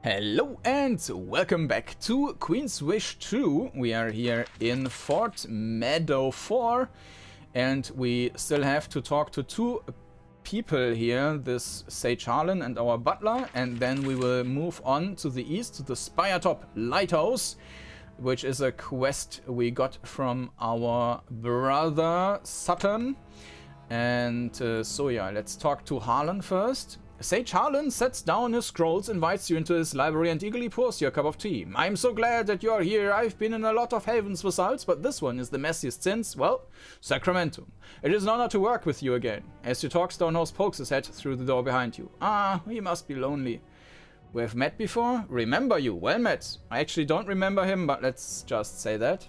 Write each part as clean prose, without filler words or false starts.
Hello and welcome back to Queen's Wish 2. We are here in Fort Meadow 4 and we still have to talk to two people here, this Sage Harlan and our butler, and then we will move on to the east to the Spiretop Lighthouse, which is a quest we got from our brother Sutton. And so yeah, let's talk to Harlan first. Sage Harlan sets down his scrolls, invites you into his library and eagerly pours you a cup of tea. I'm so glad that you're here. I've been in a lot of havens vassals, but this one is the messiest since, well, Sacramento. It is an honor to work with you again. As you talk, Stonehouse pokes his head through the door behind you. Ah, he must be lonely. We've met before? Remember you. Well met. I actually don't remember him, but let's just say that.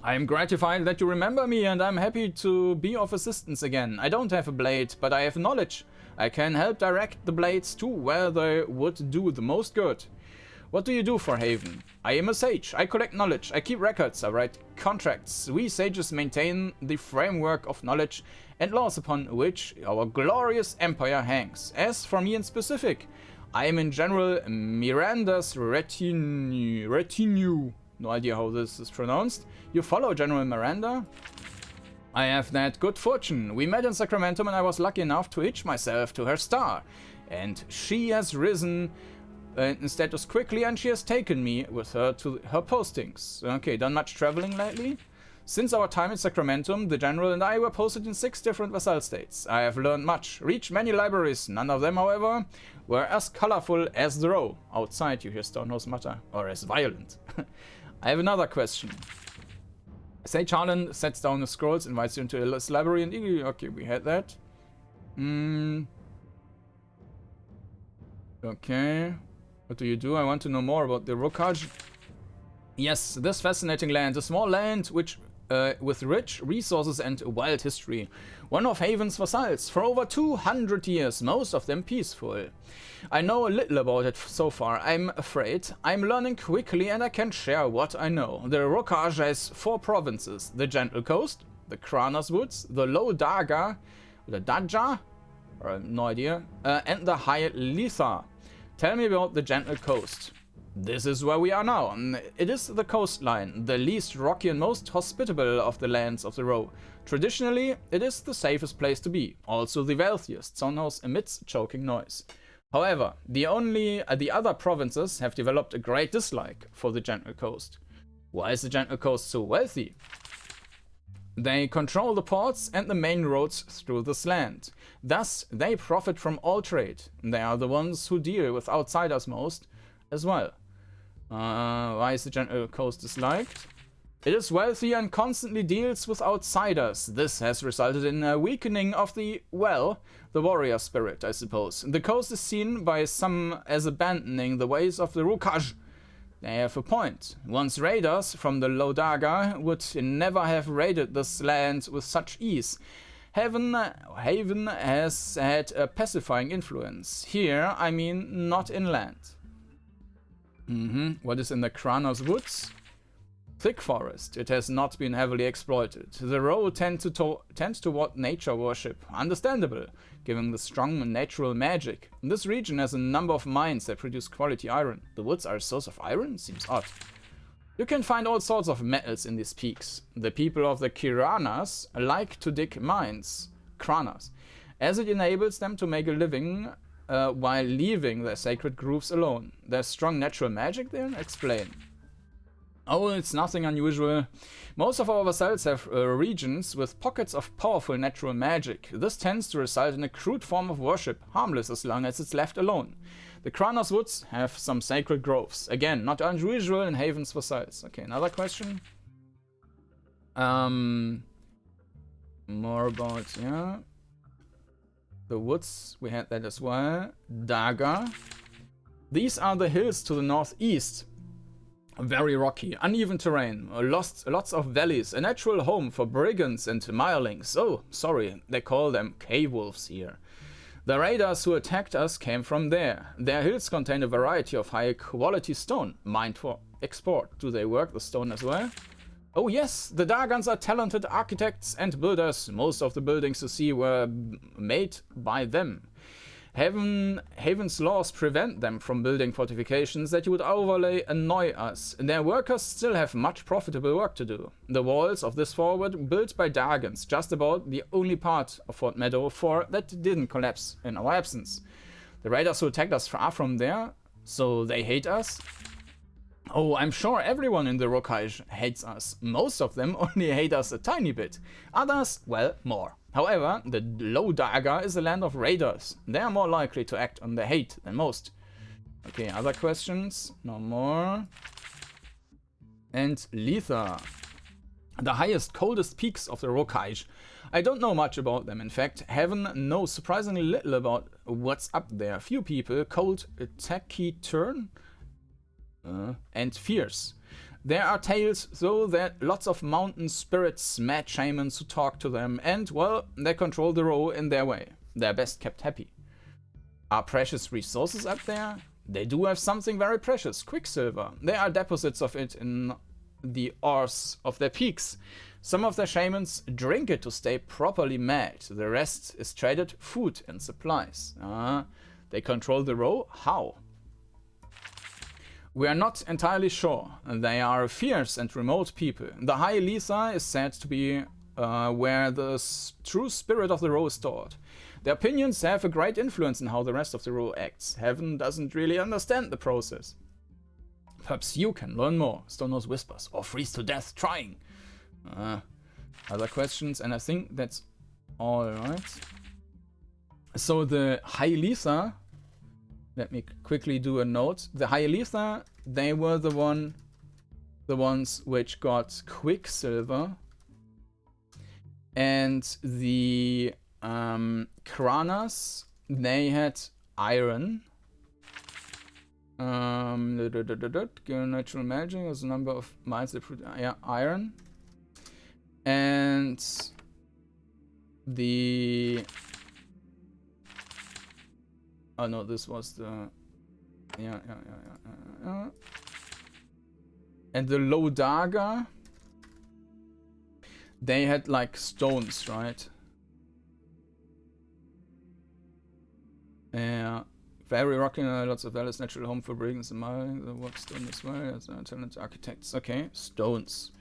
I am gratified that you remember me, and I'm happy to be of assistance again. I don't have a blade, but I have knowledge. I can help direct the blades to where they would do the most good. What do you do for Haven? I am a sage. I collect knowledge. I keep records. I write contracts. We sages maintain the framework of knowledge and laws upon which our glorious empire hangs. As for me in specific, I am in General Miranda's retinue. No idea how this is pronounced. You follow General Miranda? I have that good fortune. We met in Sacramento and I was lucky enough to hitch myself to her star. And she has risen in status quickly and she has taken me with her to her postings. Okay, done much traveling lately? Since our time in Sacramento, the General and I were posted in 6 different vassal states. I have learned much, reached many libraries. None of them, however, were as colorful as the row. Outside you hear Stonehouse mutter, or as violent. I have another question. Sage Harlan sets down the scrolls, invites you into his library, and okay, we had that. Okay. What do you do? I want to know more about the Rokaj. Yes, this fascinating land. A small land which with rich resources and wild history. One of Haven's vassals for over 200 years, most of them peaceful. I know a little about it so far, I'm afraid. I'm learning quickly and I can share what I know. The Rokaj has 4 provinces, the Gentle Coast, the Kranas Woods, the Low Daga, the Daja, or no idea, and the High Litha. Tell me about the Gentle Coast. This is where we are now. It is the coastline, the least rocky and most hospitable of the lands of the row. Traditionally, it is the safest place to be, also the wealthiest. Stonehouse emits choking noise. However, the other provinces have developed a great dislike for the Gentle Coast. Why is the Gentle Coast so wealthy? They control the ports and the main roads through this land. Thus, they profit from all trade. They are the ones who deal with outsiders most as well. Why is the Gentle Coast disliked? It is wealthy and constantly deals with outsiders. This has resulted in a weakening of the warrior spirit, I suppose. The coast is seen by some as abandoning the ways of the Rokaj. They have a point. Once raiders from the Lodaga would never have raided this land with such ease. Haven has had a pacifying influence. Here, I mean not inland. What is in the Kranas Woods? Thick forest. It has not been heavily exploited. The row tends toward nature worship. Understandable, given the strong natural magic. This region has a number of mines that produce quality iron. The woods are a source of iron? Seems odd. You can find all sorts of metals in these peaks. The people of the Kranas like to dig mines, Kranas, as it enables them to make a living while leaving their sacred groves alone. There's strong natural magic there? Explain. Oh, it's nothing unusual. Most of our vassals have regions with pockets of powerful natural magic. This tends to result in a crude form of worship, harmless as long as it's left alone. The Kranas Woods have some sacred groves. Again, not unusual in Haven's vassals. Okay, another question. More about, yeah. The woods, we had that as well. Daga. These are the hills to the northeast. Very rocky, uneven terrain, lots of valleys, a natural home for brigands and mirelings. Oh, sorry, they call them cave wolves here. The raiders who attacked us came from there. Their hills contain a variety of high quality stone, mined for export. Do they work the stone as well? Oh yes, the Dagans are talented architects and builders. Most of the buildings you see were made by them. Haven's laws prevent them from building fortifications that would overly annoy us. Their workers still have much profitable work to do. The walls of this fort were built by Dargans, just about the only part of Fort Meadow 4 that didn't collapse in our absence. The raiders who attacked us far from there, so they hate us? Oh, I'm sure everyone in the Rokaj hates us. Most of them only hate us a tiny bit. Others, well, more. However, the Low Daga is a land of raiders. They are more likely to act on their hate than most. Okay, other questions? No more. And Letha. The highest, coldest peaks of the Rokaj. I don't know much about them. In fact, Heaven knows surprisingly little about what's up there. Few people, cold, taciturn, and fierce. There are tales, though, that lots of mountain spirits, mad shamans who talk to them, and, well, they control the row in their way. They're best kept happy. Are precious resources up there? They do have something very precious, quicksilver. There are deposits of it in the ores of their peaks. Some of their shamans drink it to stay properly mad. The rest is traded food and supplies. They control the row? How? We are not entirely sure. They are a fierce and remote people. The High Letha is said to be where the true spirit of the row is stored. Their opinions have a great influence in how the rest of the row acts. Heaven doesn't really understand the process. Perhaps you can learn more, Stonehouse whispers, or freeze to death trying. Other questions, and I think that's all right. So the High Letha, let me quickly do a note. The High Letha, they were the ones which got quicksilver, and the Kranas, they had iron. Natural magic is a number of mines that produce iron, and the oh no, this was the and the Low Daga, they had like stones, right? Yeah. Very rocky, lots of valleys, natural home for brigands and mining, the workstone as well, as talented architects. Okay, stones.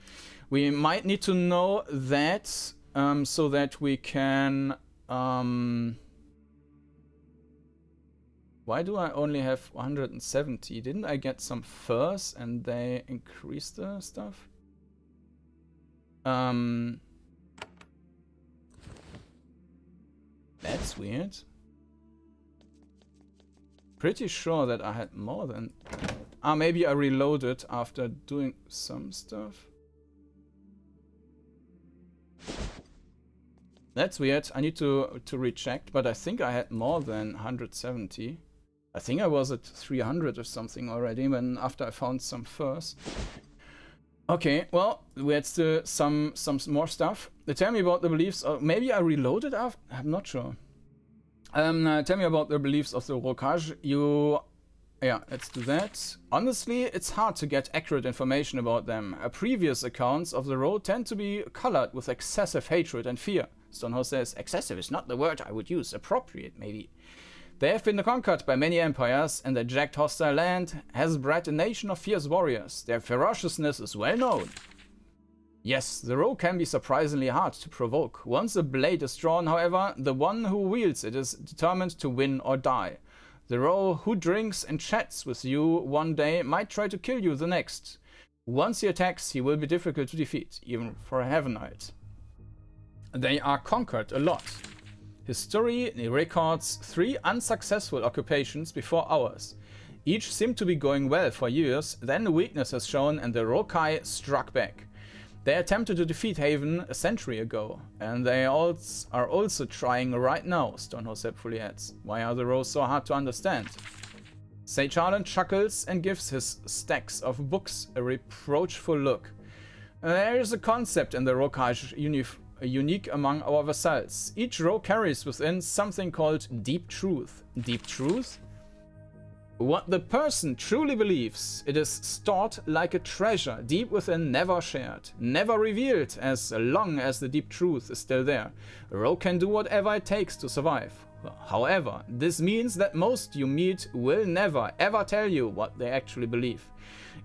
We might need to know that so that we can... why do I only have 170? Didn't I get some furs and they increased the stuff? That's weird. Pretty sure that I had more than... maybe I reloaded after doing some stuff. That's weird. I need to recheck, but I think I had more than 170. I think I was at 300 or something already when after I found some furs. Okay, well, we had still some more stuff. Tell me about the beliefs. Maybe I reloaded after. I'm not sure. Tell me about the beliefs of the Rokaj. Yeah, let's do that. Honestly, it's hard to get accurate information about them. Previous accounts of the road tend to be colored with excessive hatred and fear. Stonehouse says, excessive is not the word I would use. Appropriate, maybe. They have been conquered by many empires, and the jagged hostile land has bred a nation of fierce warriors. Their ferociousness is well known. Yes, the row can be surprisingly hard to provoke. Once a blade is drawn, however, the one who wields it is determined to win or die. The row who drinks and chats with you one day might try to kill you the next. Once he attacks, he will be difficult to defeat, even for a Heavenite. They are conquered a lot. History records 3 unsuccessful occupations before ours. Each seemed to be going well for years, then a weakness has shown and the Rokai struck back. They attempted to defeat Haven a century ago, and they are also trying right now, Stonehouse helpfully adds. Why are the rows so hard to understand? Sage Harlan chuckles and gives his stacks of books a reproachful look. There is a concept in the Rokaj unique among our vassals. Each row carries within something called deep truth. Deep truth? What the person truly believes, it is stored like a treasure, deep within, never shared, never revealed, as long as the deep truth is still there. A row can do whatever it takes to survive. However, this means that most you meet will never ever tell you what they actually believe.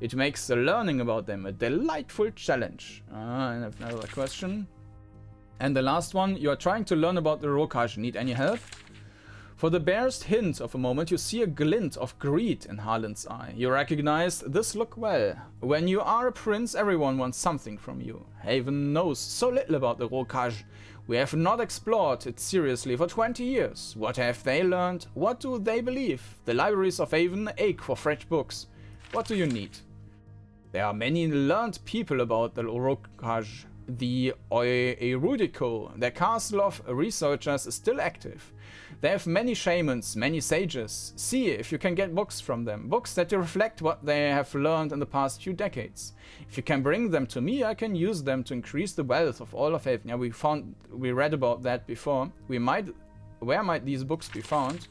It makes the learning about them a delightful challenge. And I have another question. And the last one, you are trying to learn about the Rokaj. Need any help? For the barest hint of a moment, you see a glint of greed in Harlan's eye. You recognize this look well. When you are a prince, everyone wants something from you. Haven knows so little about the Rokaj. We have not explored it seriously for 20 years. What have they learned? What do they believe? The libraries of Haven ache for fresh books. What do you need? There are many learned people about the Rokaj. The Erudico, their castle of researchers, is still active. They have many shamans, many sages. See if you can get books from them. Books that reflect what they have learned in the past few decades. If you can bring them to me, I can use them to increase the wealth of all of Haven. Yeah, we read about that before. Where might these books be found?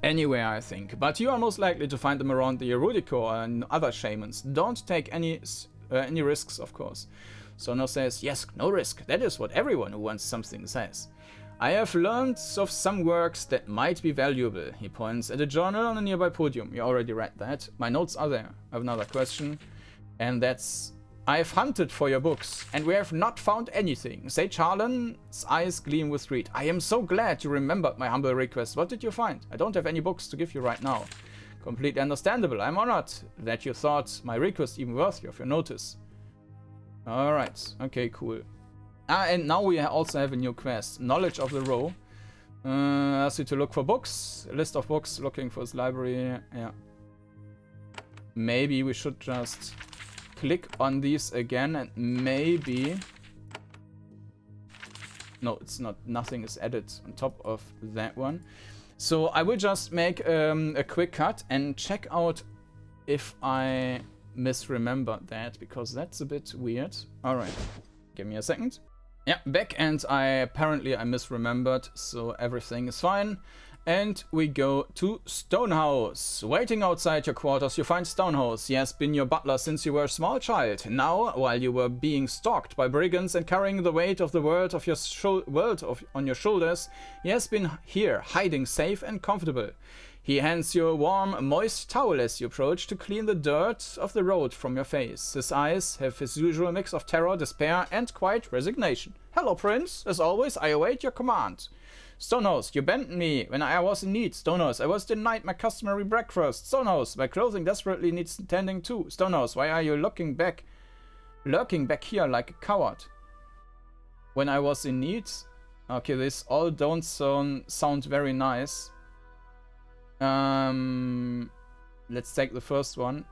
Anywhere, I think. But you are most likely to find them around the Erudico and other shamans. Don't take any risks, of course. Sono says, yes, no risk. That is what everyone who wants something says. I have learned of some works that might be valuable. He points at a journal on a nearby podium. You already read that. My notes are there. I have another question. And that's, I have hunted for your books, and we have not found anything. Sage Harlan's eyes gleam with greed. I am so glad you remembered my humble request. What did you find? I don't have any books to give you right now. Completely understandable. I'm honored that you thought my request even worthy of your notice. Alright, okay, cool. And now we also have a new quest. Knowledge of the Row. Asks you to look for books. A list of books, looking for his library. Yeah. Maybe we should just click on these again and maybe... No, it's not. Nothing is added on top of that one. So I will just make a quick cut and check out if I misremembered that, because that's a bit weird. Alright, give me a second. Yeah, back, and I misremembered, so everything is fine. And we go to Stonehouse. Waiting outside your quarters, you find Stonehouse. He has been your butler since you were a small child. Now, while you were being stalked by brigands and carrying the weight of the world on your shoulders, he has been here, hiding safe and comfortable. He hands you a warm, moist towel as you approach to clean the dirt of the road from your face. His eyes have his usual mix of terror, despair, and quiet resignation. Hello, Prince. As always, I await your command. Stonehouse, you abandoned me when I was in need. Stonehouse, I was denied my customary breakfast. Stonehouse, my clothing desperately needs tending too. Stonehouse, why are you lurking back here like a coward? When I was in need? Okay, these all don't sound very nice. Let's take the first one.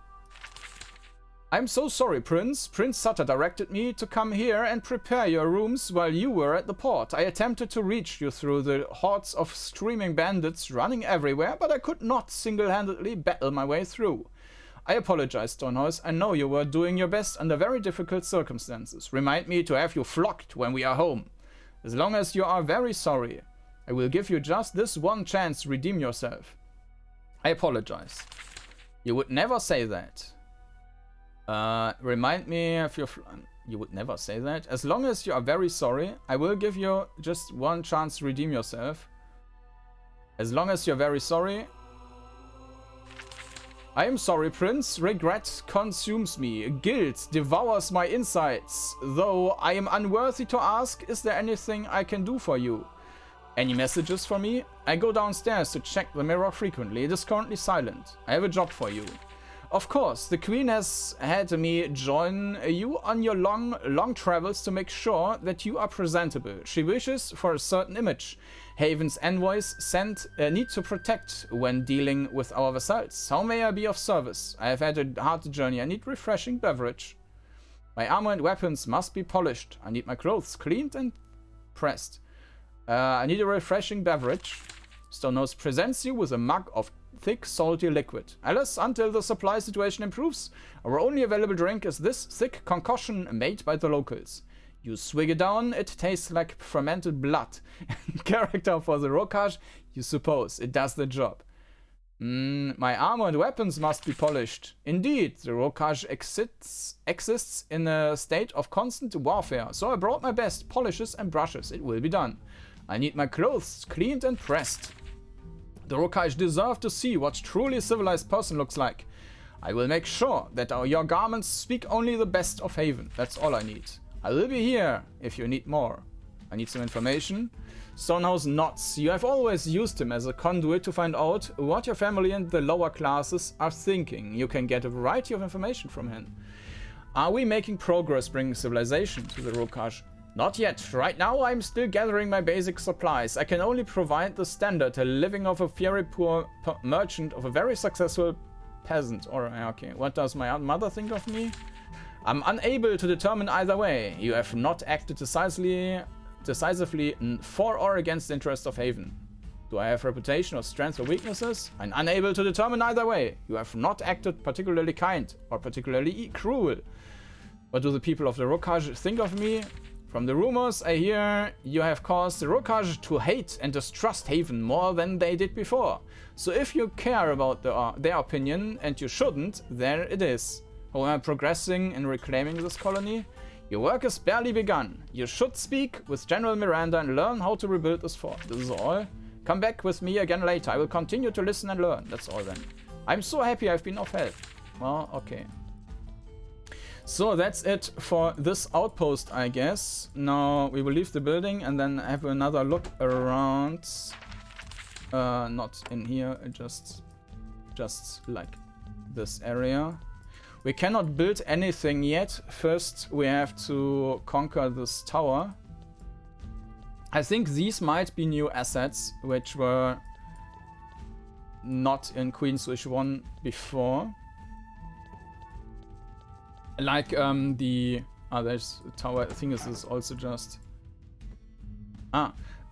I'm so sorry, Prince. Prince Sutter directed me to come here and prepare your rooms while you were at the port. I attempted to reach you through the hordes of screaming bandits running everywhere, but I could not single-handedly battle my way through. I apologize, Stonehouse. I know you were doing your best under very difficult circumstances. Remind me to have you flogged when we are home. As long as you are very sorry, I will give you just this one chance to redeem yourself. I apologize. You would never say that. Remind me if you would never say that. As long as you are very sorry, I will give you just one chance to redeem yourself. As long as you're very sorry. I am sorry, Prince. Regret consumes me. Guilt devours my insides. Though I am unworthy to ask, is there anything I can do for you? Any messages for me? I go downstairs to check the mirror frequently. It is currently silent. I have a job for you. Of course, the Queen has had me join you on your long travels to make sure that you are presentable. She wishes for a certain image. Haven's envoys need to protect when dealing with our vassals. How may I be of service? I have had a hard journey. I need refreshing beverage. My armor and weapons must be polished. I need my clothes cleaned and pressed. I need a refreshing beverage. Stonehouse presents you with a mug of thick, salty liquid. Alice, until the supply situation improves, our only available drink is this thick concoction made by the locals. You swig it down, it tastes like fermented blood. Character for the Rokaj, you suppose. It does the job. My armor and weapons must be polished. Indeed, the Rokaj exists in a state of constant warfare, so I brought my best polishes and brushes. It will be done. I need my clothes cleaned and pressed. The Rokaj deserve to see what truly civilized person looks like. I will make sure that your garments speak only the best of Haven. That's all I need. I will be here if you need more. I need some information. Stonehouse nods. You have always used him as a conduit to find out what your family and the lower classes are thinking. You can get a variety of information from him. Are we making progress bringing civilization to the Rokaj? Not yet. Right now I'm still gathering my basic supplies. I can only provide the standard, a living of a very poor merchant of a very successful peasant. Or, okay, what does my mother think of me? I'm unable to determine either way. You have not acted decisively for or against the interest of Haven. Do I have reputation or strengths or weaknesses? I'm unable to determine either way. You have not acted particularly kind or particularly cruel. What do the people of the Rokaj think of me? From the rumors I hear, you have caused the Rokaj to hate and distrust Haven more than they did before. So if you care about their opinion, and you shouldn't, there it is. How am I progressing in reclaiming this colony? Your work is barely begun. You should speak with General Miranda and learn how to rebuild this fort. This is all. Come back with me again later. I will continue to listen and learn. That's all then. I'm so happy I've been of help. Well, okay. So that's it for this outpost, I guess. Now we will leave the building and then have another look around. Not in here, just like this area. We cannot build anything yet. First we have to conquer this tower. I think these might be new assets which were not in Queen's Wish 1 before. Like there's a tower. I think this is also just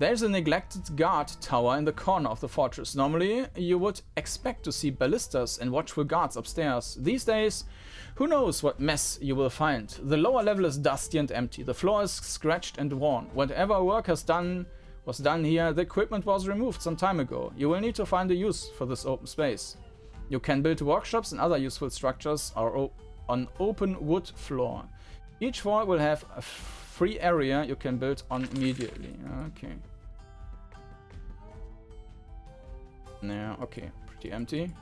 there's a neglected guard tower in the corner of the fortress. Normally you would expect to see ballistas and watchful guards upstairs. These days, who knows what mess you will find. The lower level is dusty and empty. The floor is scratched and worn. Whatever work was done here, the equipment was removed some time ago. You will need to find a use for this open space. You can build workshops and other useful structures on open wood floor. Each floor will have a free area you can build on immediately. Okay. Yeah, okay. Pretty empty.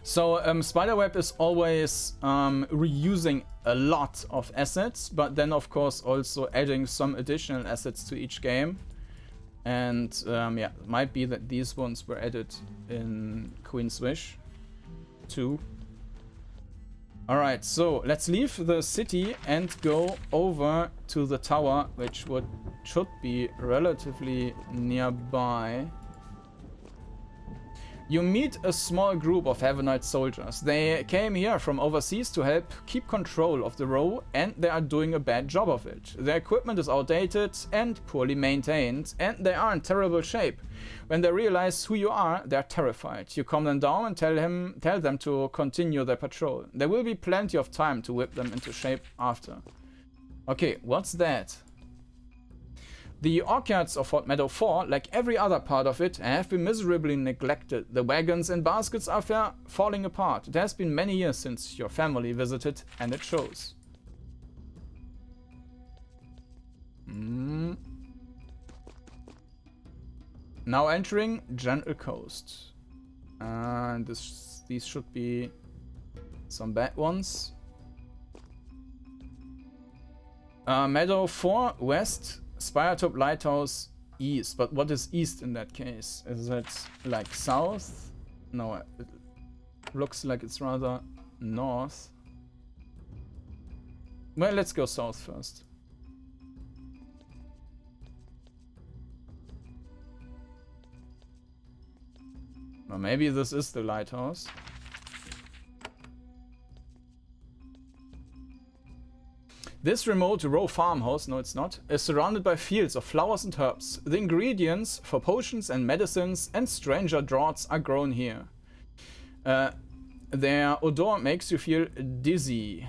So Spiderweb is always reusing a lot of assets, but then of course also adding some additional assets to each game. And yeah, it might be that these ones were added in Queen's Wish 2. Alright, so let's leave the city and go over to the tower, which should be relatively nearby. You meet a small group of Havenite soldiers. They came here from overseas to help keep control of the row, and they are doing a bad job of it. Their equipment is outdated and poorly maintained, and they are in terrible shape. When they realize who you are, they are terrified. You calm them down and tell them to continue their patrol. There will be plenty of time to whip them into shape after. Okay, what's that? The orchards of Fort Meadow 4, like every other part of it, have been miserably neglected. The wagons and baskets are falling apart. It has been many years since your family visited, and it shows. Now entering Gentle Coast. And these should be some bad ones. Meadow 4 west. Spiretop Lighthouse east, but what is east in that case? Is it like south? No, it looks like it's rather north. Well, let's go south first. Or maybe this is the lighthouse. This remote row farmhouse, no it's not, is surrounded by fields of flowers and herbs. The ingredients for potions and medicines and stranger draughts are grown here. Their odor makes you feel dizzy.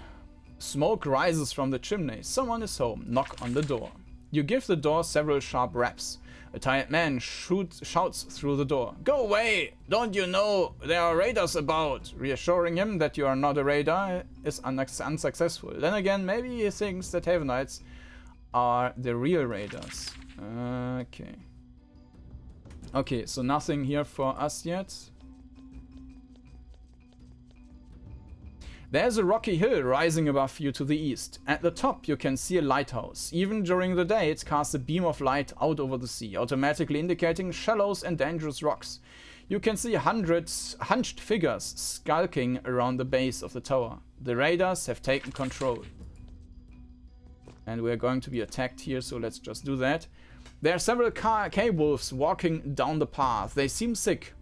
Smoke rises from the chimney. Someone is home. Knock on the door. You give the door several sharp raps. A tired man shouts through the door. Go away! Don't you know there are raiders about? Reassuring him that you are not a raider is unsuccessful. Then again, maybe he thinks that Havenites are the real raiders. Okay. Okay, so nothing here for us yet. There's a rocky hill rising above you to the east. At the top you can see a lighthouse. Even during the day it casts a beam of light out over the sea, automatically indicating shallows and dangerous rocks. You can see hundreds hunched figures skulking around the base of the tower. The raiders have taken control. And we're going to be attacked here, so let's just do that. There are several K-wolves walking down the path. They seem sick.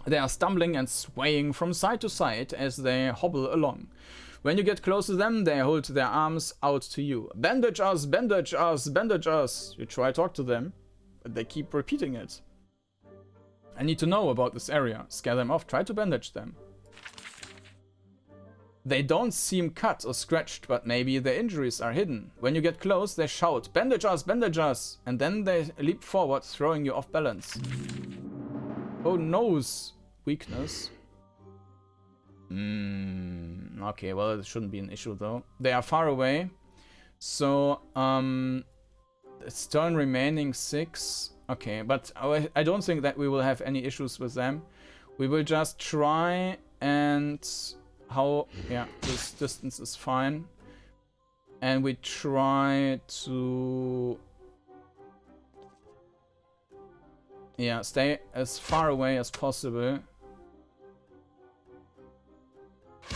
They are stumbling and swaying from side to side as they hobble along. When you get close to them, they hold their arms out to you. Bandage us, bandage us, bandage us. You try to talk to them, but they keep repeating it. I need to know about this area. Scare them off, try to bandage them. They don't seem cut or scratched, but maybe their injuries are hidden. When you get close, they shout, bandage us, and then they leap forward, throwing you off balance. Oh, nose weakness. Okay, well, it shouldn't be an issue, though. They are far away. So, it's turn remaining 6. Okay, but I don't think that we will have any issues with them. We will just try and... yeah, this distance is fine. And we try to... yeah, stay as far away as possible.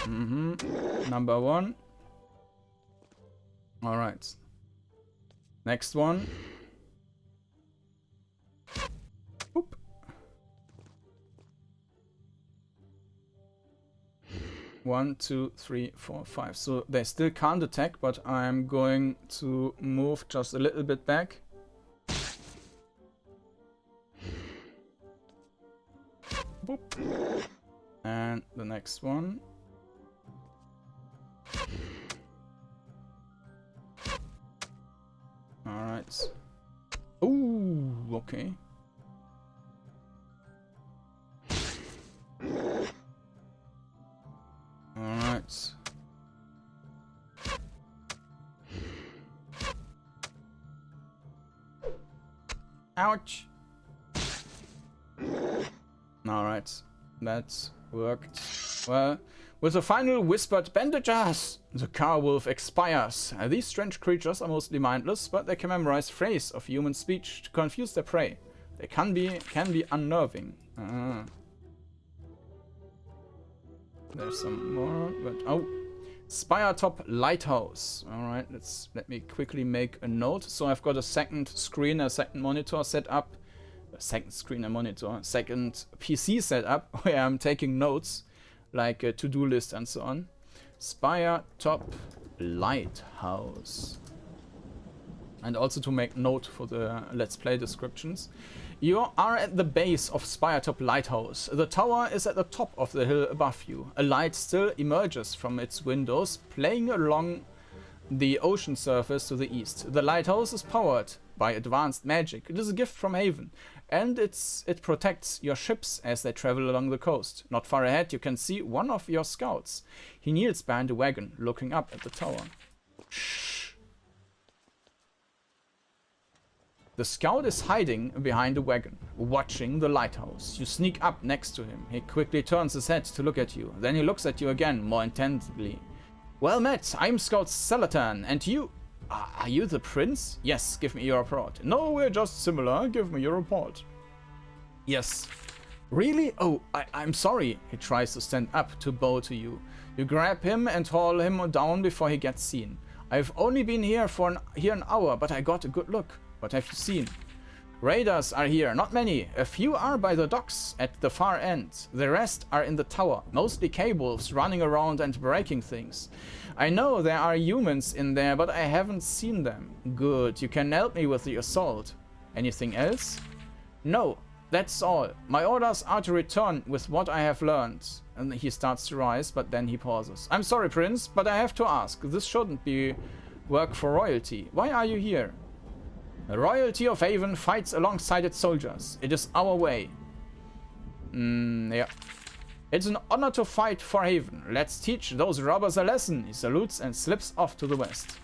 Number 1. Alright. Next one. Oop. One, 2, 3, 4, 5. So they still can't attack, but I'm going to move just a little bit back. Boop. And the next one. Alright. Ooh, okay. Alright. Ouch. Alright. That worked well. With a final whispered bandages, the car wolf expires. These strange creatures are mostly mindless, but they can memorize phrases of human speech to confuse their prey. They can be unnerving. There's some more, but oh, Spiretop Lighthouse. All right, let me quickly make a note. So I've got a second screen, a second monitor set up, a second screen, a monitor, second PC set up where I'm taking notes, like a to-do list and so on. Spiretop Lighthouse. And also to make note for the Let's Play descriptions. You are at the base of Spiretop Lighthouse. The tower is at the top of the hill above you. A light still emerges from its windows, playing along the ocean surface to the east. The lighthouse is powered by advanced magic. It is a gift from Haven, and it protects your ships as they travel along the coast. Not far ahead you can see one of your scouts. He kneels behind a wagon, looking up at the tower. Shh. The scout is hiding behind a wagon, watching the lighthouse. You sneak up next to him. He quickly turns his head to look at you. Then he looks at you again, more intently. Well met, I'm Scout Selatan, and you... Are you the prince? Yes, give me your report. No, we're just similar. Give me your report. Yes. Really? Oh, I'm sorry. He tries to stand up to bow to you. You grab him and haul him down before he gets seen. I've only been here for an hour, but I got a good look. What have you seen? Raiders are here, not many. A few are by the docks at the far end. The rest are in the tower, mostly K-wolves running around and breaking things. I know there are humans in there, but I haven't seen them. Good, you can help me with the assault. Anything else? No, that's all. My orders are to return with what I have learned. And he starts to rise, but then he pauses. I'm sorry, Prince, but I have to ask. This shouldn't be work for royalty. Why are you here? The royalty of Haven fights alongside its soldiers. It is our way. Yeah. It's an honor to fight for Haven. Let's teach those robbers a lesson. He salutes and slips off to the west.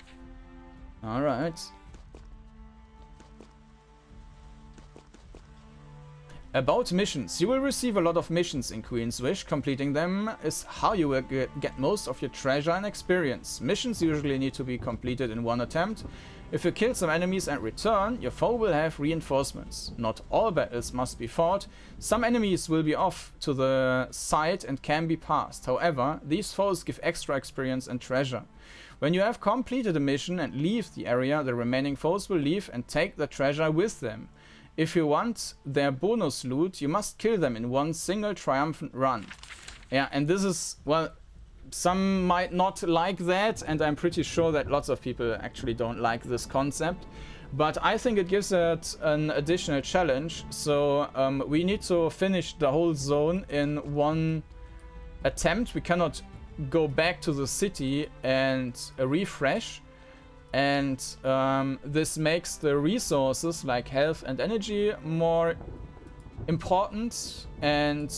Alright. About missions. You will receive a lot of missions in Queen's Wish. Completing them is how you will get most of your treasure and experience. Missions usually need to be completed in one attempt. If you kill some enemies and return, your foe will have reinforcements. Not all battles must be fought. Some enemies will be off to the side and can be passed. However, these foes give extra experience and treasure. When you have completed a mission and leave the area, the remaining foes will leave and take the treasure with them. If you want their bonus loot, you must kill them in one single triumphant run. Yeah, and this is, well, some might not like that, and I'm pretty sure that lots of people actually don't like this concept. But I think it gives it an additional challenge. So we need to finish the whole zone in one attempt. We cannot go back to the city and refresh. And this makes the resources like health and energy more important, and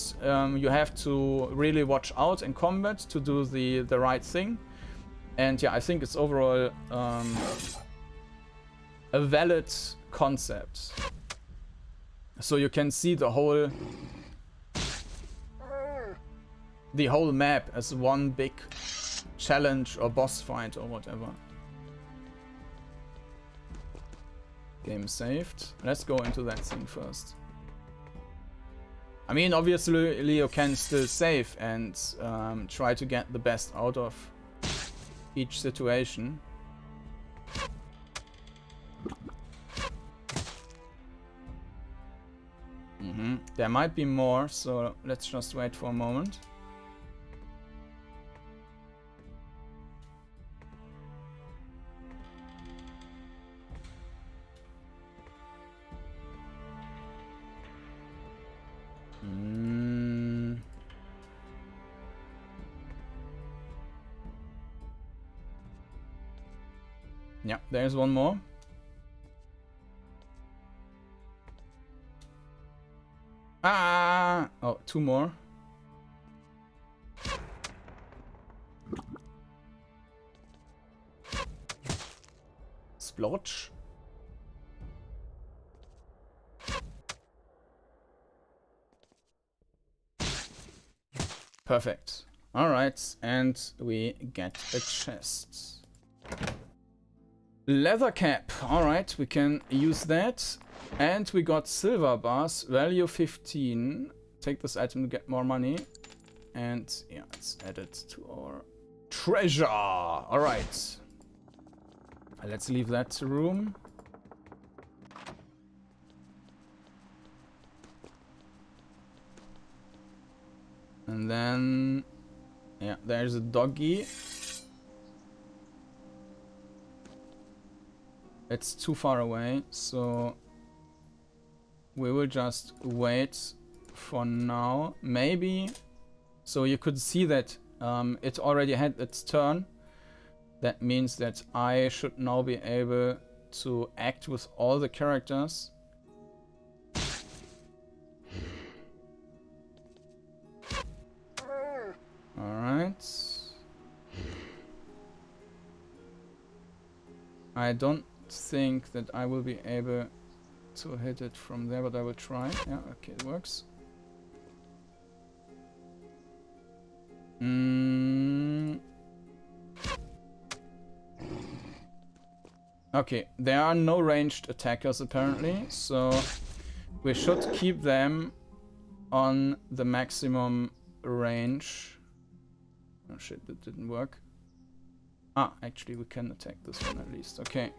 you have to really watch out in combat to do the right thing. And yeah, I think it's overall a valid concept. So you can see the whole map as one big challenge or boss fight or whatever. Game saved. Let's go into that thing first. I mean, obviously Leo can still save and try to get the best out of each situation. There might be more, so let's just wait for a moment. Yeah, there's one more. Ah! Oh, two more. Splotch. Perfect. Alright, and we get a chest. Leather cap. Alright, we can use that. And we got silver bars, value 15. Take this item to get more money. And yeah, let's add it to our treasure. Alright. Let's leave that room. And then, yeah, there's a doggy. It's too far away, so we will just wait for now. Maybe, so you could see that it already had its turn. That means that I should now be able to act with all the characters. Alright. I don't think that I will be able to hit it from there, but I will try. Yeah, okay, it works. Okay, there are no ranged attackers apparently, so we should keep them on the maximum range. Oh shit, that didn't work. Ah, actually we can attack this one at least. Okay.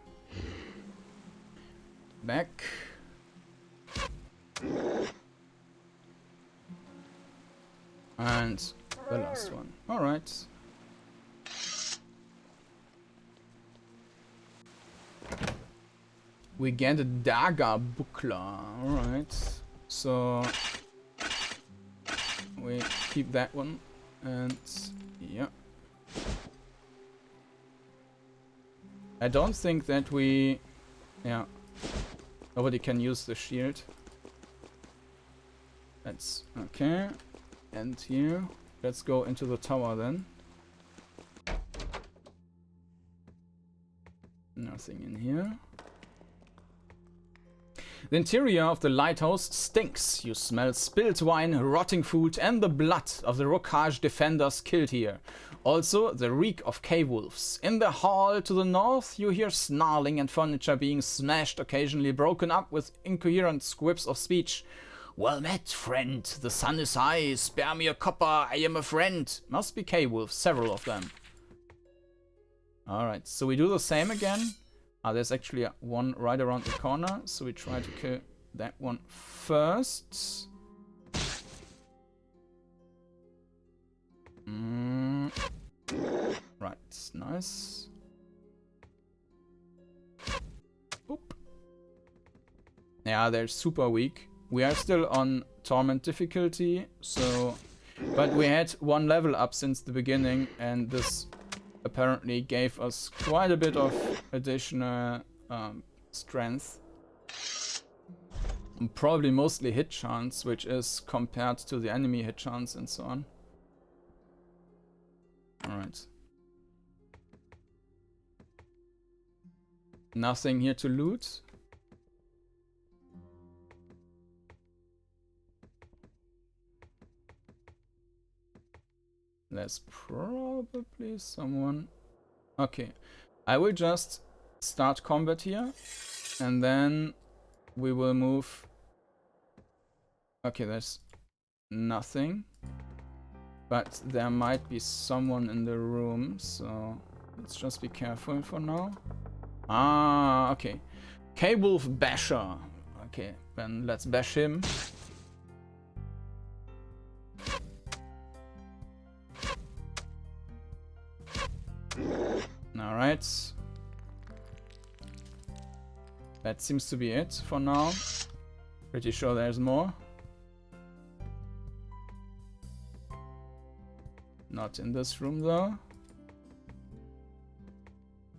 Back. And the last one. Alright. We get a dagger buckler. Alright. So we keep that one. And yeah. I don't think that we... Yeah. Nobody can use the shield. That's okay. And here. Let's go into the tower then. Nothing in here. The interior of the lighthouse stinks. You smell spilled wine, rotting food, and the blood of the Rokaj defenders killed here. Also, the reek of cave wolves. In the hall to the north, you hear snarling and furniture being smashed, occasionally broken up with incoherent squibs of speech. Well met, friend. The sun is high. Spare me a copper. I am a friend. Must be cave wolves, several of them. Alright, so we do the same again. There's actually one right around the corner, so we try to kill that one first. Right, nice. Boop. Yeah, they're super weak. We are still on Torment difficulty, so... But we had one level up since the beginning, and this apparently gave us quite a bit of additional strength. And probably mostly hit chance, which is compared to the enemy hit chance and so on. Alright. Nothing here to loot. There's probably someone. Okay. I will just start combat here. And then we will move. Okay, there's nothing. But there might be someone in the room, so let's just be careful for now. Ah, okay. K-Wolf Basher. Okay, then let's bash him. Alright. That seems to be it for now. Pretty sure there's more. Not in this room though.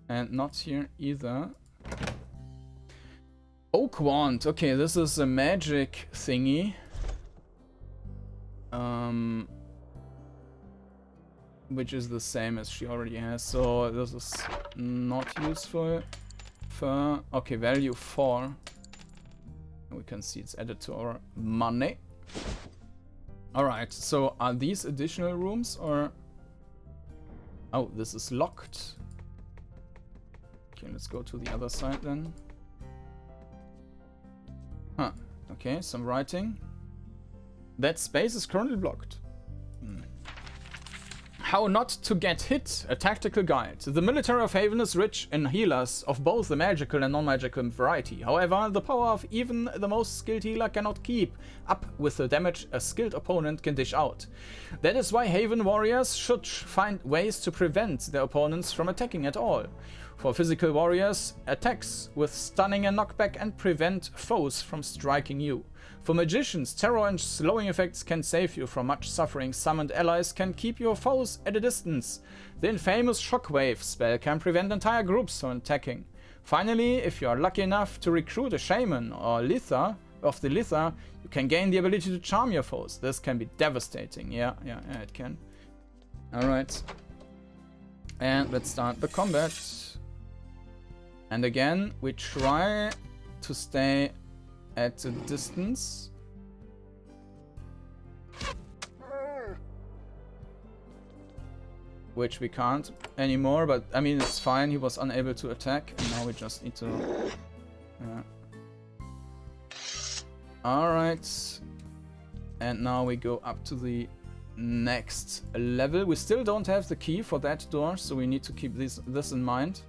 And not here either. Oak Wand. Okay, this is a magic thingy. Which is the same as she already has. So this is not useful. For okay, value 4. We can see it's added to our money. Alright, so are these additional rooms or... Oh, this is locked. Okay, let's go to the other side then. Huh, okay, some writing. That space is currently blocked. How not to get hit, a tactical guide. The military of Haven is rich in healers of both the magical and non-magical variety. However, the power of even the most skilled healer cannot keep up with the damage a skilled opponent can dish out. That is why Haven warriors should find ways to prevent their opponents from attacking at all. For physical warriors, attacks with stunning and knockback and prevent foes from striking you. For magicians, terror and slowing effects can save you from much suffering. Summoned allies can keep your foes at a distance. The infamous Shockwave spell can prevent entire groups from attacking. Finally, if you are lucky enough to recruit a shaman or Litha of the Litha, you can gain the ability to charm your foes. This can be devastating. Yeah, it can. Alright. And let's start the combat. And again, we try to stay at a distance. Which we can't anymore, but I mean it's fine, he was unable to attack, and now we just need to... Alright. And now we go up to the next level. We still don't have the key for that door, so we need to keep this in mind.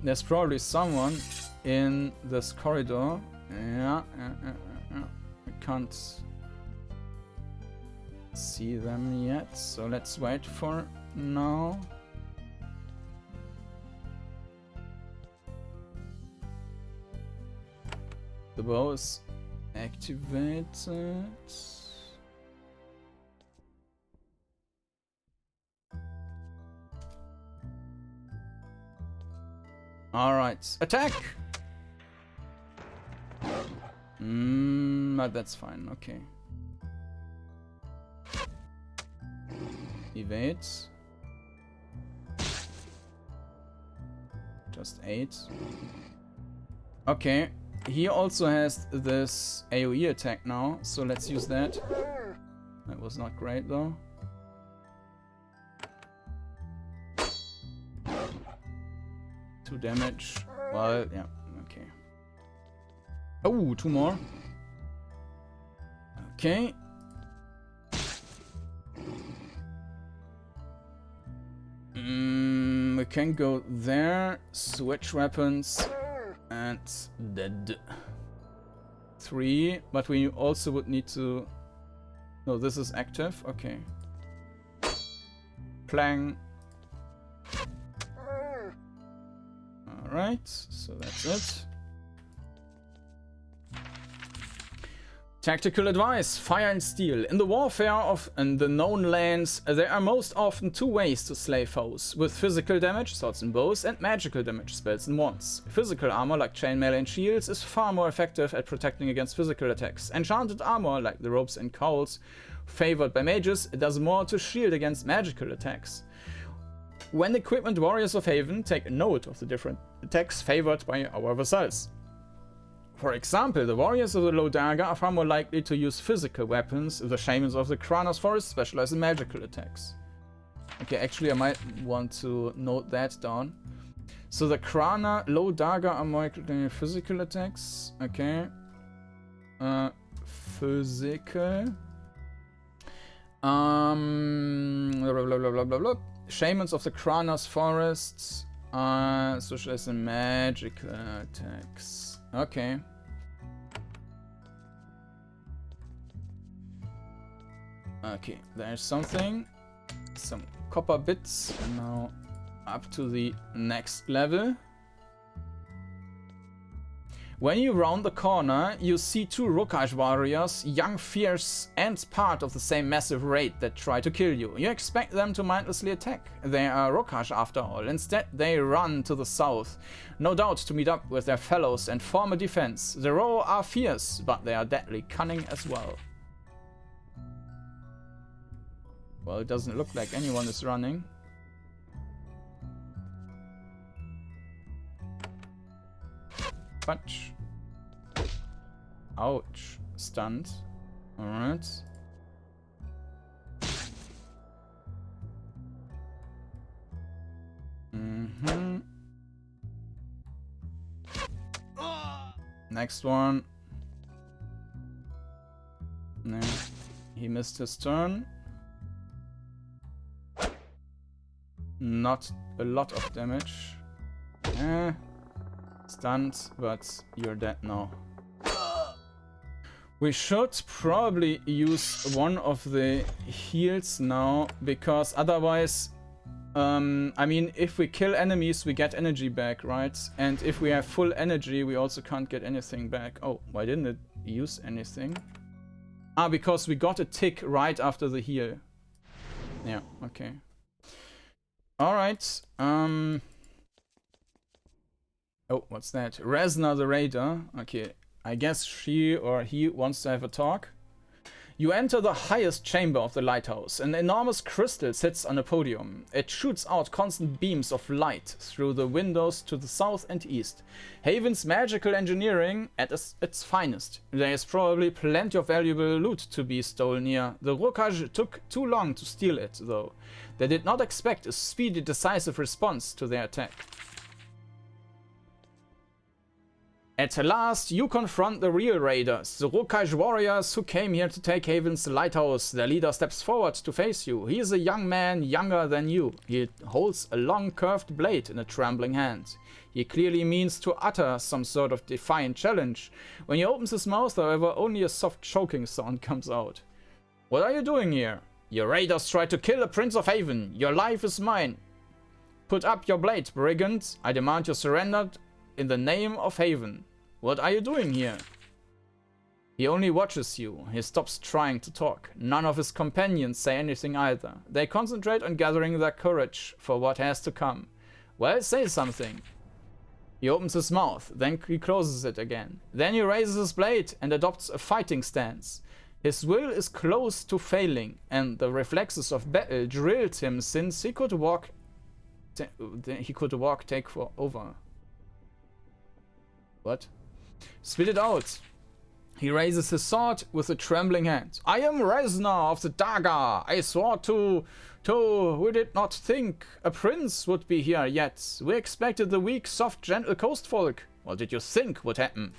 There's probably someone in this corridor. Yeah. I can't see them yet, so let's wait for now. The bow is activated. Alright, attack! But that's fine, okay. Evade. Just 8. Okay, he also has this AoE attack now, so let's use that. That was not great though. Two damage. Well, yeah, okay. Oh, two more. Okay. We can go there, switch weapons, and dead. 3, but we also would need to... No, this is active, okay. Clang. Alright, so that's it. Tactical advice, fire and steel. In the warfare of the known lands, there are most often two ways to slay foes, with physical damage, swords and bows, and magical damage, spells and wands. Physical armor like chainmail and shields is far more effective at protecting against physical attacks. Enchanted armor like the robes and cowls, favored by mages, does more to shield against magical attacks. When equipment warriors of Haven, take note of the different attacks favored by our vassals. For example, the warriors of the Low Dagger are far more likely to use physical weapons. The shamans of the Kordanor's forest specialize in magical attacks. Okay, actually I might want to note that down. So the Kordanor Low Dagger are more likely to use physical attacks. Okay. Physical. Blah, blah, blah, blah, blah, blah. Shamans of the Kordanor's forests are specialized in magical attacks. Okay. Okay, there's something. Some copper bits. And now up to the next level. When you round the corner, you see two Rokaj warriors, young, fierce, and part of the same massive raid that try to kill you. You expect them to mindlessly attack. They are Rokaj after all. Instead, they run to the south, no doubt to meet up with their fellows and form a defense. The Ro are fierce, but they are deadly cunning as well. Well, it doesn't look like anyone is running. Punch. Ouch. Stunned. Alright. Next one. No. He missed his turn. Not a lot of damage. Stunned, but you're dead now. We should probably use one of the heals now, because otherwise, I mean, if we kill enemies, we get energy back, right? And if we have full energy, we also can't get anything back. Oh, why didn't it use anything? Ah, because we got a tick right after the heal. Yeah, okay. Alright, oh, what's that? Resna the Raider. Okay, I guess she or he wants to have a talk. You enter the highest chamber of the lighthouse. An enormous crystal sits on a podium. It shoots out constant beams of light through the windows to the south and east. Haven's magical engineering at its finest. There is probably plenty of valuable loot to be stolen here. The Rokaj took too long to steal it, though. They did not expect a speedy, decisive response to their attack. At last, you confront the real raiders, the Rokaj warriors who came here to take Haven's lighthouse. Their leader steps forward to face you. He is a young man, younger than you. He holds a long curved blade in a trembling hand. He clearly means to utter some sort of defiant challenge. When he opens his mouth, however, only a soft choking sound comes out. What are you doing here? Your raiders tried to kill a prince of Haven. Your life is mine. Put up your blade, brigand. I demand you surrender in the name of Haven. What are you doing here? He only watches you. He stops trying to talk. None of his companions say anything either. They concentrate on gathering their courage for what has to come. Well, say something. He opens his mouth, then he closes it again. Then he raises his blade and adopts a fighting stance. His will is close to failing, and the reflexes of battle drilled him since he could walk. Take over. What? Spit it out. He raises his sword with a trembling hand. I am Resna of the Daga. I swore to... We did not think a prince would be here yet. We expected the weak, soft, gentle coast folk. What did you think would happen?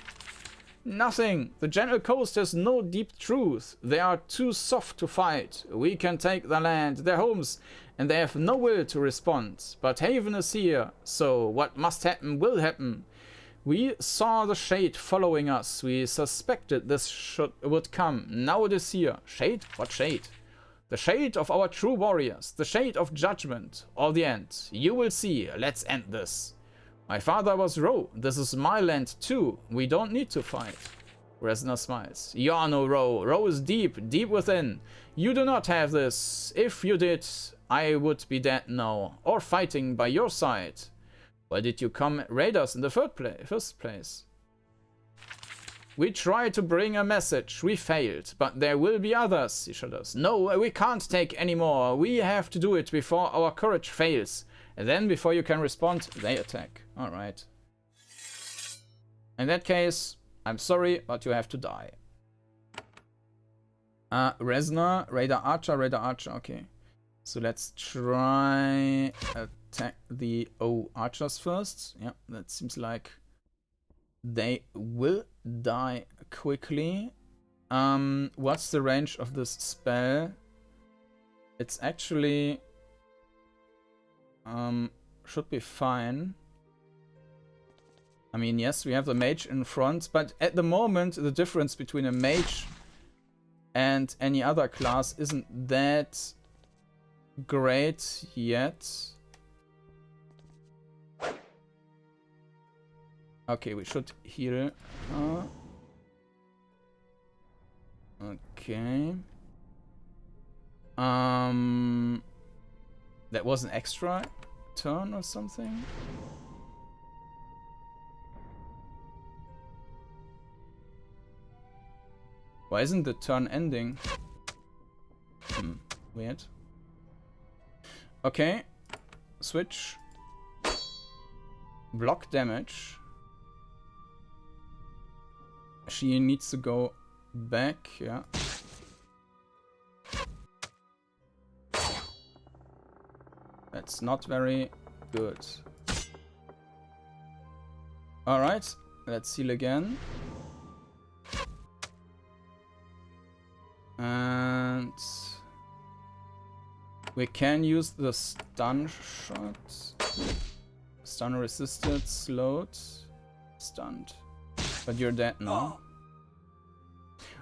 Nothing. The gentle coast has no deep truth. They are too soft to fight. We can take their land, their homes, and they have no will to respond. But Haven is here, so what must happen will happen. We saw the shade following us. We suspected this would come. Now it is here. Shade? What shade? The shade of our true warriors. The shade of judgment. Or the end. You will see. Let's end this. My father was Ro. This is my land too. We don't need to fight. Resna smiles. You are no Ro. Ro is deep, deep within. You do not have this. If you did, I would be dead now. Or fighting by your side. Why did you come raid us in the first place? We tried to bring a message. We failed. But there will be others, he shudders. No, we can't take any more. We have to do it before our courage fails. And then, before you can respond, they attack. Alright. In that case, I'm sorry, but you have to die. Resna, Raider Archer, okay. So let's try attack the archers first. Yeah, that seems like they will die quickly. What's the range of this spell? It's actually should be fine. I mean, yes, we have the mage in front, but at the moment the difference between a mage and any other class isn't that great yet. Okay, we should heal. Okay. That was an extra turn or something? Why isn't the turn ending? Weird. Okay. Switch. Block damage. She needs to go back, yeah. That's not very good. Alright, let's heal again. And we can use the stun shot. Stun resisted, slowed, stunned. But you're dead now.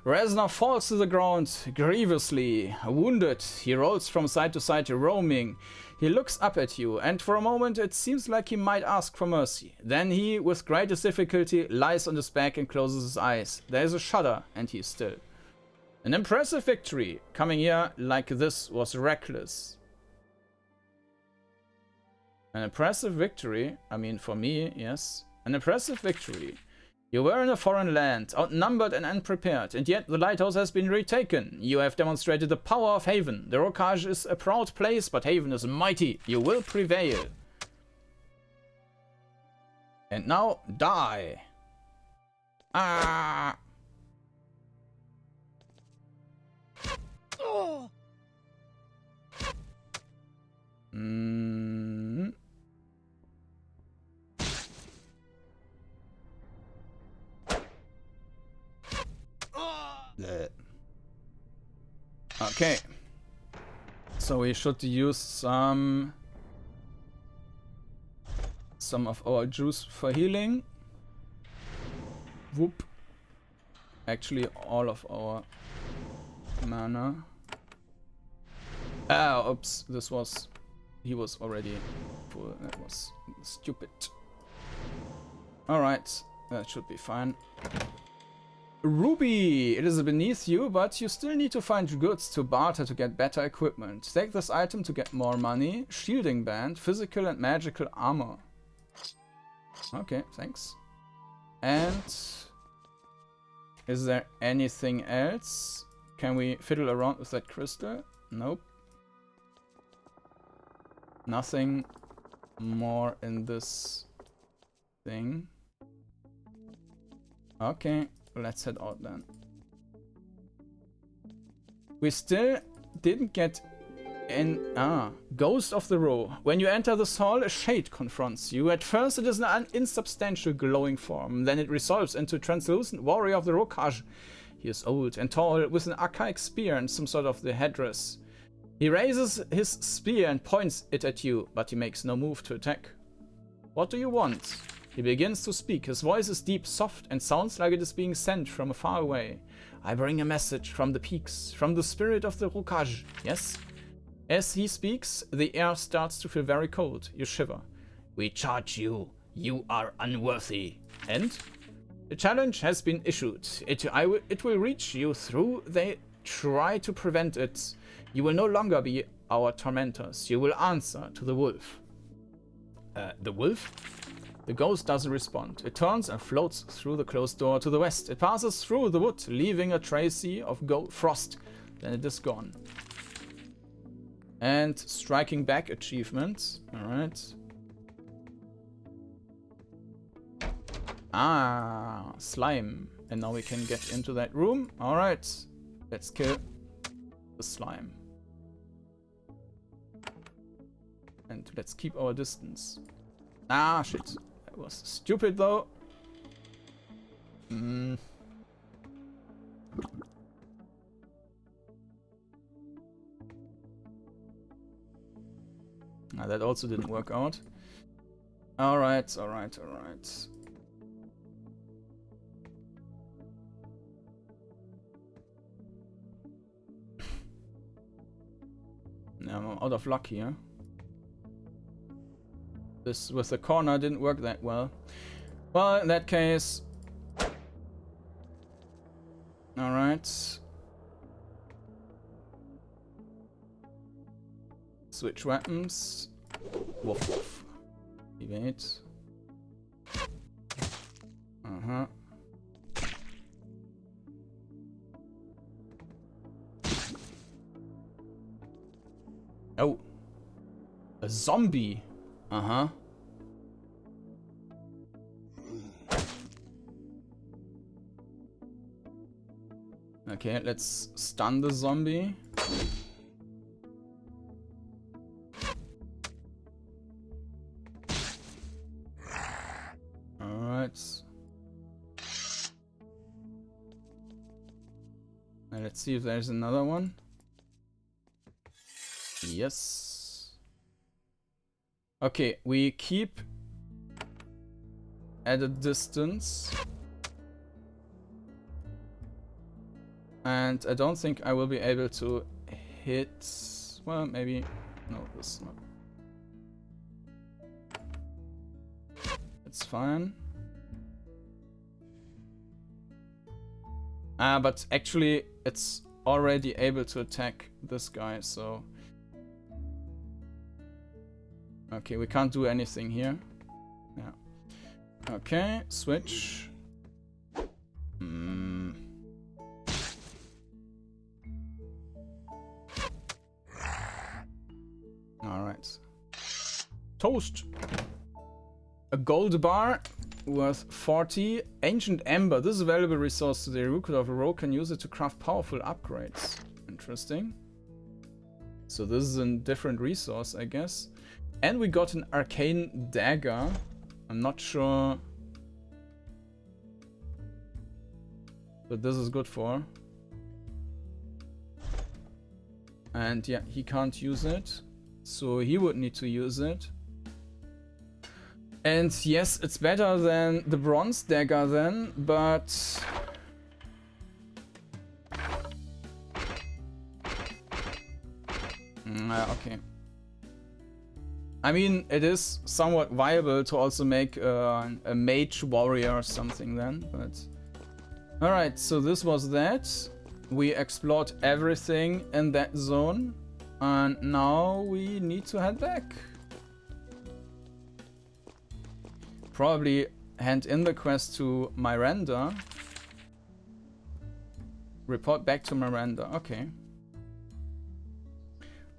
Resna falls to the ground grievously. Wounded, he rolls from side to side, roaming. He looks up at you, and for a moment it seems like he might ask for mercy. Then he, with greatest difficulty, lies on his back and closes his eyes. There is a shudder, and he is still. An impressive victory. Coming here like this was reckless. An impressive victory? I mean, for me, yes. An impressive victory. You were in a foreign land, outnumbered and unprepared, and yet the lighthouse has been retaken. You have demonstrated the power of Haven. The Rokaj is a proud place, but Haven is mighty. You will prevail. And now, die. Ah! Okay. So we should use some of our juice for healing. Whoop. Actually, all of our mana. Ah, oops. He was already full. That was stupid. Alright. That should be fine. Ruby! It is beneath you, but you still need to find goods to barter to get better equipment. Take this item to get more money. Shielding band, physical and magical armor. Okay, thanks. And is there anything else? Can we fiddle around with that crystal? Nope. Nothing more in this thing. Okay, let's head out then. We still didn't get an... Ghost of the Row. When you enter this hall, a shade confronts you. At first it is an insubstantial glowing form. Then it resolves into a translucent warrior of the Rokaj. He is old and tall, with an archaic spear and some sort of the headdress. He raises his spear and points it at you, but he makes no move to attack. What do you want? He begins to speak. His voice is deep, soft, and sounds like it is being sent from far away. I bring a message from the peaks, from the spirit of the Rokaj. Yes? As he speaks, the air starts to feel very cold. You shiver. We charge you. You are unworthy. And? The challenge has been issued. It will reach you through. They try to prevent it. You will no longer be our tormentors. You will answer to the wolf. The wolf? The ghost doesn't respond. It turns and floats through the closed door to the west. It passes through the wood, leaving a trace of frost. Then it is gone. And striking back achievement. Alright. Slime. And now we can get into that room. Alright. Let's kill the slime. And let's keep our distance. Shit. That was stupid though. That also didn't work out. Alright. Now I'm out of luck here. This with the corner didn't work that well. Well, in that case... Alright. Switch weapons. Woof woof. Evade. Oh. A zombie. Okay, let's stun the zombie. Alright. Now let's see if there's another one. Yes. Okay, we keep at a distance. And I don't think I will be able to hit... Well, maybe... No, this is not... It's fine. But actually, it's already able to attack this guy, so... Okay, we can't do anything here. Yeah. Okay, switch. Alright. Toast! A gold bar worth 40. Ancient Ember. This is a valuable resource to the Recruit of a Rogue can use it to craft powerful upgrades. Interesting. So this is a different resource, I guess. And we got an arcane dagger. I'm not sure what this is good for. And yeah, he can't use it. So he would need to use it. And yes, it's better than the bronze dagger then, but... okay. I mean, it is somewhat viable to also make a mage warrior or something then, but... Alright, so this was that. We explored everything in that zone. And now we need to head back. Probably hand in the quest to Miranda. Report back to Miranda. Okay.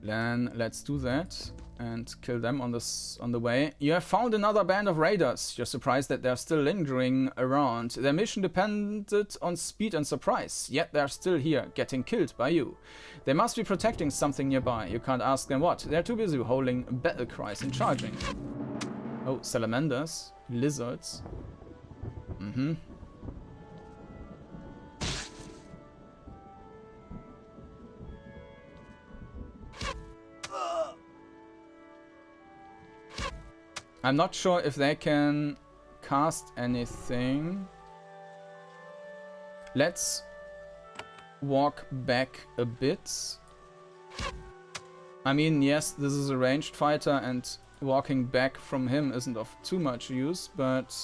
Then let's do that. and kill them on the way. You have found another band of raiders. You're surprised that they're still lingering around. Their mission depended on speed and surprise, yet they're still here, getting killed by you. They must be protecting something nearby. You can't ask them what. They're too busy holding battle cries and charging. Oh, salamanders, lizards. Mm-hmm. I'm not sure if they can cast anything. Let's walk back a bit. I mean, yes, this is a ranged fighter and walking back from him isn't of too much use, but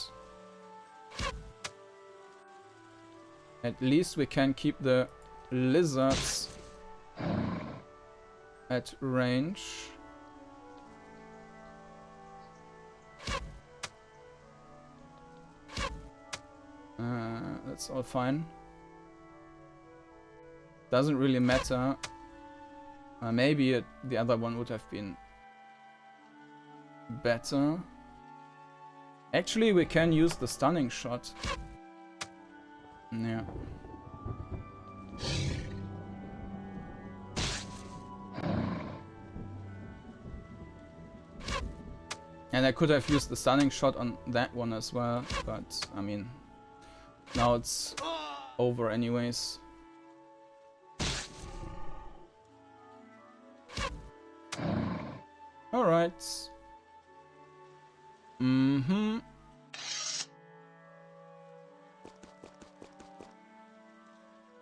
at least we can keep the lizards at range. That's all fine. Doesn't really matter. Maybe the other one would have been better. Actually, we can use the stunning shot. Yeah. And I could have used the stunning shot on that one as well, but I mean, now it's over anyways. Alright. Mm-hmm.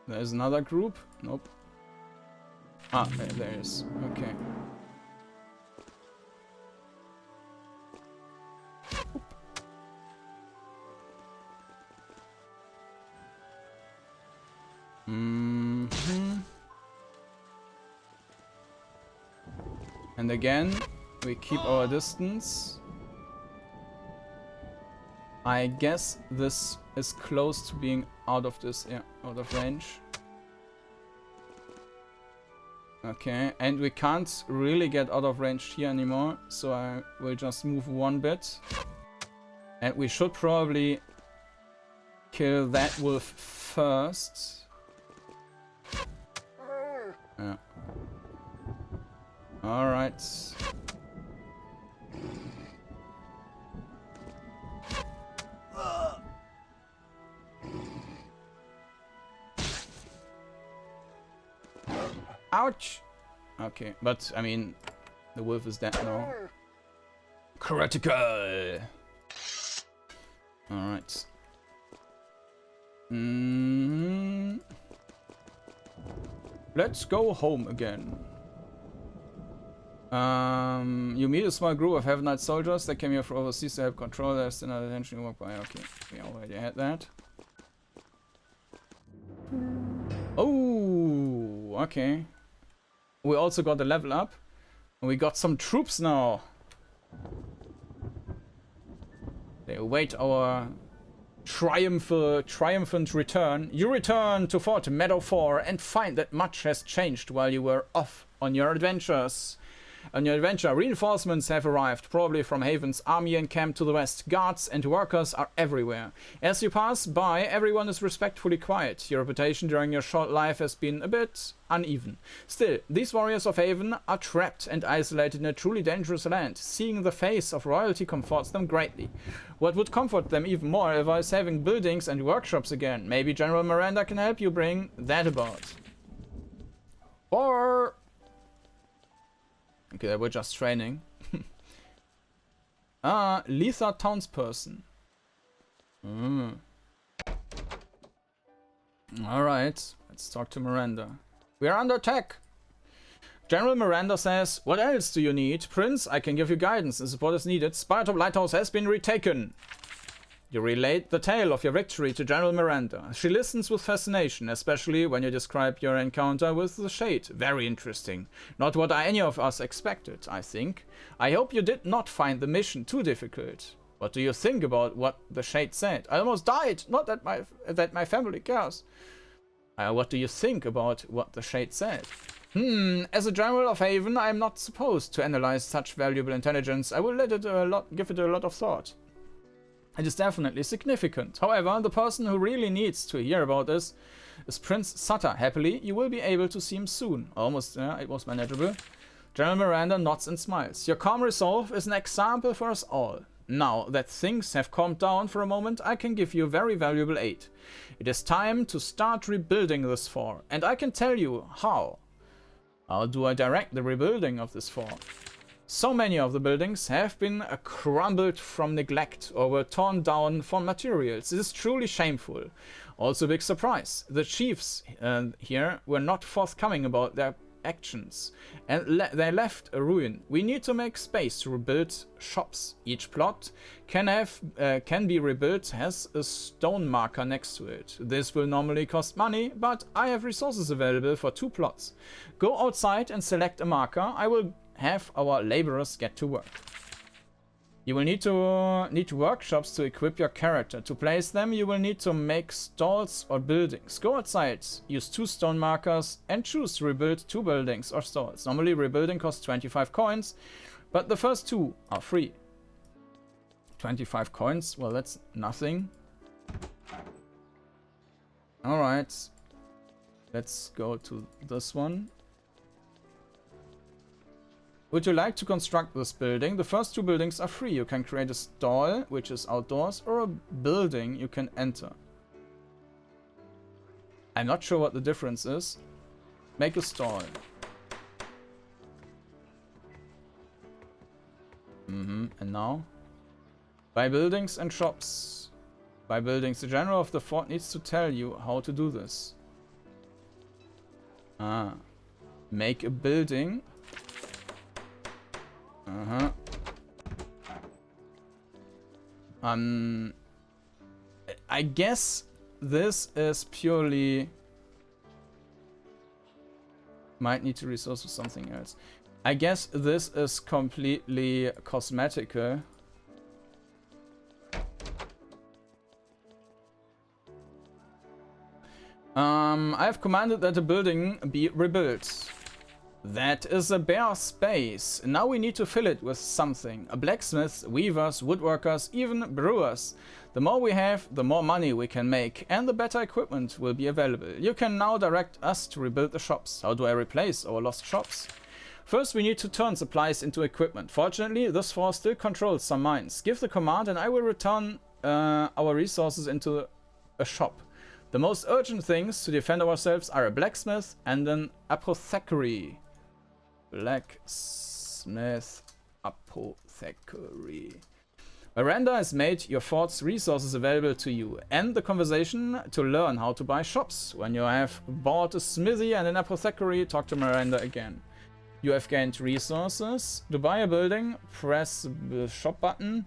There's another group? Nope. Ah, there is. Okay. Mm-hmm. And again, we keep our distance. I guess this is close to being out of this, yeah, out of range. Okay, and we can't really get out of range here anymore, so I will just move one bit. And we should probably kill that wolf first. Yeah. Alright. Ouch! Okay, but I mean, the wolf is dead now. Critical! Alright. Let's go home again. You meet a small group of Heaven Knight soldiers that came here from overseas to help control their still not attention you walk by. Okay, we already had that. Oh, okay. We also got a level up. And we got some troops now. They await our triumphant return. You return to Fort Meadow 4 and find that much has changed while you were off on your adventures. On your adventure, reinforcements have arrived, probably from Haven's army encamped to the west. Guards and workers are everywhere. As you pass by, everyone is respectfully quiet. Your reputation during your short life has been a bit uneven. Still, these warriors of Haven are trapped and isolated in a truly dangerous land. Seeing the face of royalty comforts them greatly. What would comfort them even more is having buildings and workshops again. Maybe General Miranda can help you bring that about. Or... okay, we're just training. Letha townsperson. Alright, let's talk to Miranda. We are under attack. General Miranda says, what else do you need? Prince, I can give you guidance and support is needed. Spiretop Lighthouse has been retaken. You relate the tale of your victory to General Miranda. She listens with fascination, especially when you describe your encounter with the Shade. Very interesting. Not what any of us expected, I think. I hope you did not find the mission too difficult. What do you think about what the Shade said? I almost died. Not that my family cares. What do you think about what the Shade said? As a general of Haven, I am not supposed to analyze such valuable intelligence. I will give it a lot of thought. It is definitely significant. However, the person who really needs to hear about this is Prince Sutter. Happily, you will be able to see him soon. Almost, it was manageable. General Miranda nods and smiles. Your calm resolve is an example for us all. Now that things have calmed down for a moment, I can give you very valuable aid. It is time to start rebuilding this fort, and I can tell you how. How do I direct the rebuilding of this fort? So many of the buildings have been crumbled from neglect or were torn down for materials. It is truly shameful. Also a big surprise. The chiefs here were not forthcoming about their actions, and they left a ruin. We need to make space to rebuild shops. Each plot can be rebuilt has a stone marker next to it. This will normally cost money, but I have resources available for 2 plots. Go outside and select a marker. I will have our laborers get to work. You will need workshops to equip your character. To place them, you will need to make stalls or buildings. Go outside, use 2 stone markers, and choose to rebuild 2 buildings or stalls. Normally, rebuilding costs 25 coins, but the first 2 are free. 25 coins? Well, that's nothing. Alright. Let's go to this one. Would you like to construct this building? The first 2 buildings are free. You can create a stall, which is outdoors, or a building you can enter. I'm not sure what the difference is. Make a stall. And now? Buy buildings and shops. Buy buildings. The general of the fort needs to tell you how to do this. Make a building. I guess this is purely... Might need to resource for something else. I guess this is completely cosmetical. I have commanded that the building be rebuilt. That is a bare space. Now we need to fill it with something. Blacksmiths, weavers, woodworkers, even brewers. The more we have, the more money we can make, and the better equipment will be available. You can now direct us to rebuild the shops. How do I replace our lost shops? First, we need to turn supplies into equipment. Fortunately, this force still controls some mines. Give the command and I will return our resources into a shop. The most urgent things to defend ourselves are a blacksmith and an apothecary. Blacksmith, apothecary. Miranda has made your fort's resources available to you. End the conversation to learn how to buy shops. When you have bought a smithy and an apothecary, talk to Miranda again. You have gained resources. To buy a building, press the shop button.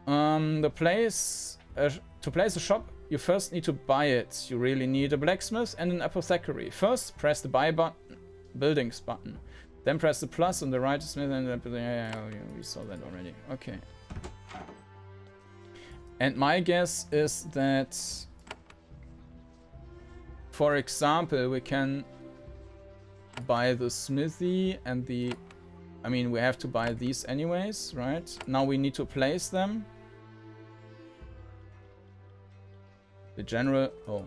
To place a shop, you first need to buy it. You really need a blacksmith and an apothecary. First, press the buy button, buildings button. Then press the plus on the right to smith and we saw that already. Okay. And my guess is that, for example, we can buy the smithy and the... I mean, we have to buy these anyways, right? Now we need to place them. The general... Oh,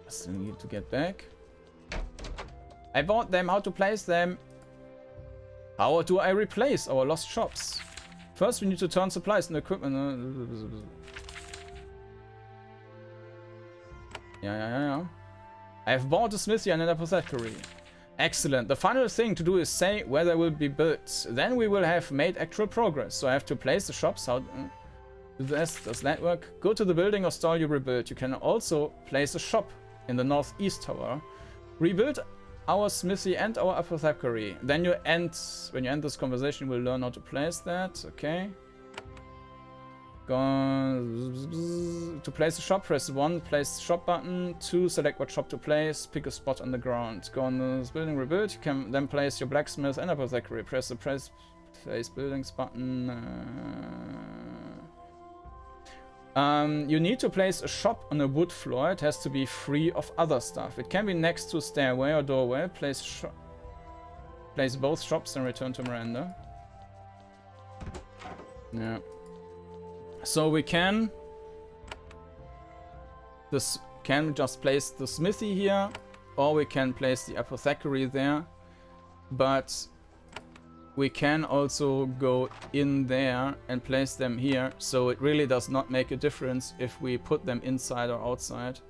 I still need to get back. I bought them. How to place them? How do I replace our lost shops? First, we need to turn supplies and equipment. Yeah. I have bought a smithy and an apothecary. Excellent. The final thing to do is say where they will be built. Then we will have made actual progress. So I have to place the shops. How does that work? Go to the building or stall you rebuild. You can also place a shop in the northeast tower. Rebuild our smithy and our apothecary. Then when you end this conversation, you will learn how to place that. Okay. To place a shop, press 1, place shop button. 2, select what shop to place. Pick a spot on the ground. Go on this building, rebuild. You can then place your blacksmith and apothecary. Press the place buildings button. You need to place a shop on a wood floor. It has to be free of other stuff. It can be next to a stairway or doorway. Place shop. place both shops and return to Miranda. Yeah. So we can... This can just place the smithy here, or we can place the apothecary there. But we can also go in there and place them here, so it really does not make a difference if we put them inside or outside.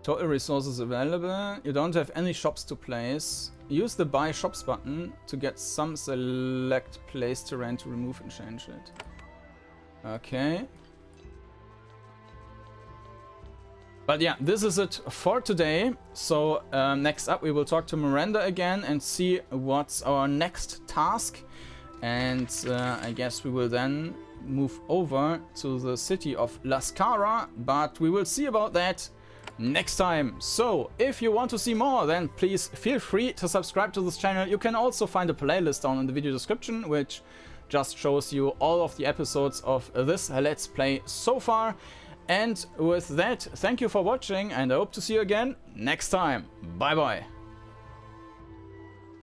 Total resources available. You don't have any shops to place. Use the buy shops button to get some select place terrain to remove and change it. Okay. But yeah, this is it for today. So next up we will talk to Miranda again and see what's our next task. And I guess we will then move over to the city of Lascara, but we will see about that next time. So if you want to see more, then please feel free to subscribe to this channel. You can also find a playlist down in the video description, which just shows you all of the episodes of this Let's Play so far. And with that, thank you for watching, and I hope to see you again next time. Bye bye.